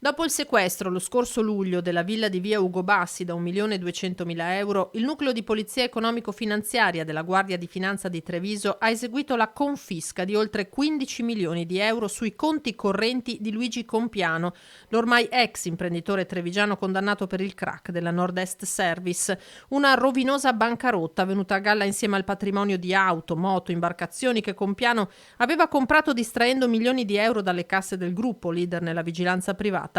Dopo il sequestro lo scorso luglio della villa di via Ugo Bassi da 1.200.000 euro, il nucleo di polizia economico-finanziaria della Guardia di Finanza di Treviso ha eseguito la confisca di oltre 15 milioni di euro sui conti correnti di Luigi Compiano, l'ormai ex imprenditore trevigiano condannato per il crack della Nord-Est Service, una rovinosa bancarotta venuta a galla insieme al patrimonio di auto, moto, imbarcazioni che Compiano aveva comprato distraendo milioni di euro dalle casse del gruppo, leader nella vigilanza privata.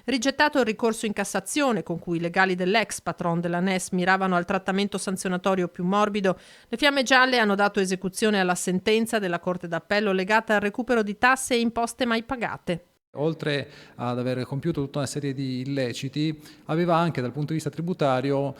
Rigettato il ricorso in Cassazione, con cui i legali dell'ex patron della NES miravano al trattamento sanzionatorio più morbido, le Fiamme Gialle hanno dato esecuzione alla sentenza della Corte d'Appello legata al recupero di tasse e imposte mai pagate. Oltre ad aver compiuto tutta una serie di illeciti, aveva anche dal punto di vista tributario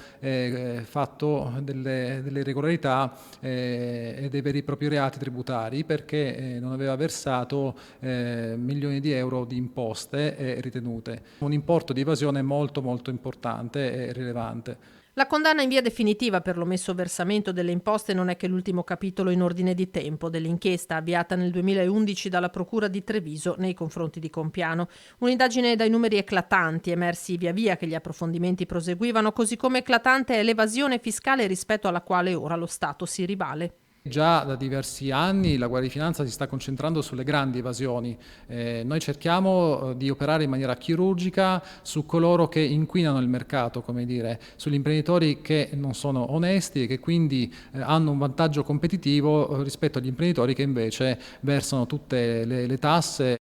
fatto delle irregolarità e dei veri e propri reati tributari, perché non aveva versato milioni di euro di imposte ritenute. Un importo di evasione molto molto importante e rilevante. La condanna in via definitiva per l'omesso versamento delle imposte non è che l'ultimo capitolo in ordine di tempo dell'inchiesta avviata nel 2011 dalla Procura di Treviso nei confronti di Compiano. Un'indagine dai numeri eclatanti, emersi via via che gli approfondimenti proseguivano, così come eclatante è l'evasione fiscale rispetto alla quale ora lo Stato si rivale. Già da diversi anni la Guardia di Finanza si sta concentrando sulle grandi evasioni. Noi cerchiamo di operare in maniera chirurgica su coloro che inquinano il mercato, come dire, sugli imprenditori che non sono onesti e che quindi hanno un vantaggio competitivo rispetto agli imprenditori che invece versano tutte le tasse.